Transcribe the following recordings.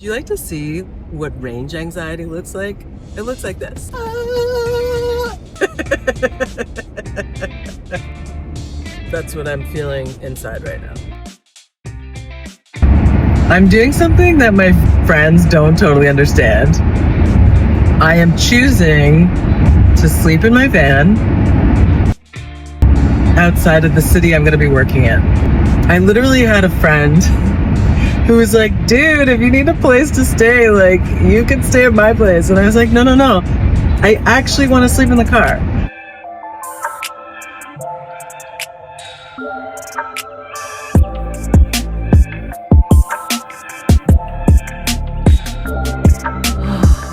Do you like to see what range anxiety looks like? It looks like this. That's what I'm feeling inside right now. I'm doing something that my friends don't totally understand. I am choosing to sleep in my van outside of the city I'm going to be working in. I literally had a friend who was like, dude, if you need a place to stay, like, you can stay at my place. And I was like, no. I actually want to sleep in the car.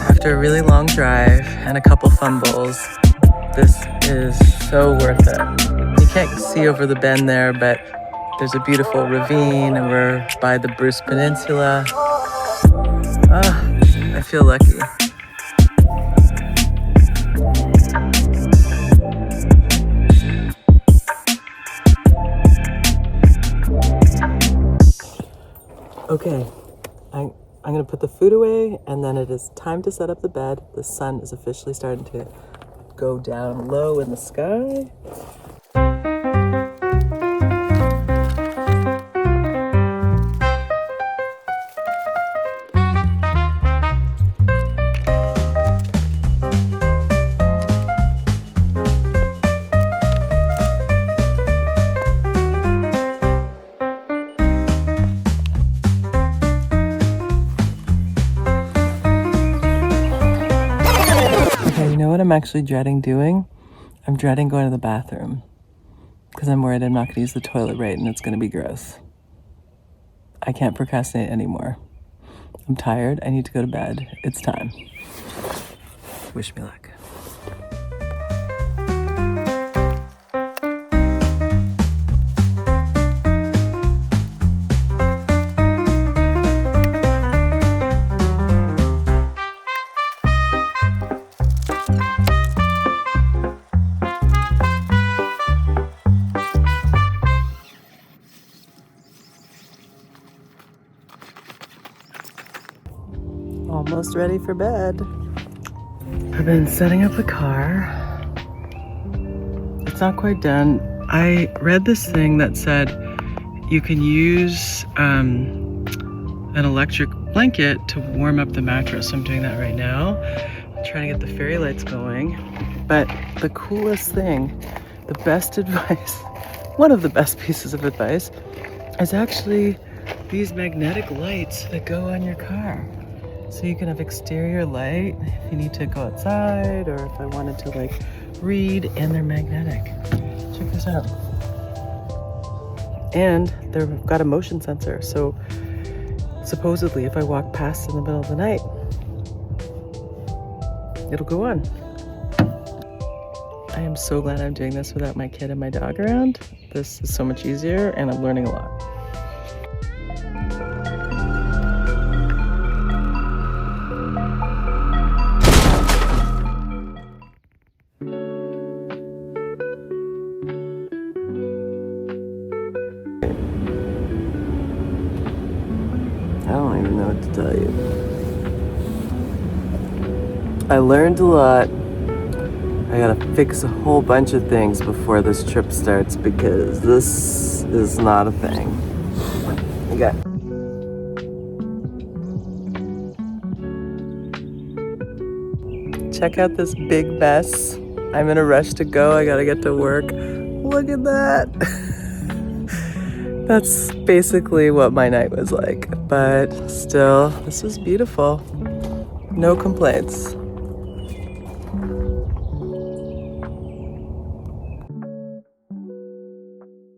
After a really long drive and a couple fumbles, this is so worth it. You can't see over the bend there, but there's a beautiful ravine and we're by the Bruce Peninsula. I feel lucky. Okay, I'm gonna put the food away and then it is time to set up the bed. The sun is officially starting to go down low in the sky. You know what I'm actually dreading doing? I'm dreading going to the bathroom because I'm worried I'm not going to use the toilet right and it's going to be gross. I can't procrastinate anymore. I'm tired. I need to go to bed. It's time. Wish me luck. Almost ready for bed. I've been setting up the car. It's not quite done. I read this thing that said you can use an electric blanket to warm up the mattress. I'm doing that right now. I'm trying to get the fairy lights going. But the coolest thing, the best advice, one of the best pieces of advice, is actually these magnetic lights that go on your car. So you can have exterior light if you need to go outside or if I wanted to like read, and they're magnetic. Check this out. And they've got a motion sensor. So supposedly if I walk past in the middle of the night, it'll go on. I am so glad I'm doing this without my kid and my dog around. This is so much easier and I'm learning a lot. I don't even know what to tell you. I learned a lot. I gotta fix a whole bunch of things before this trip starts because this is not a thing. Okay. Check out this big mess. I'm in a rush to go. I gotta get to work. Look at that. That's basically what my night was like, but still, this was beautiful. No complaints.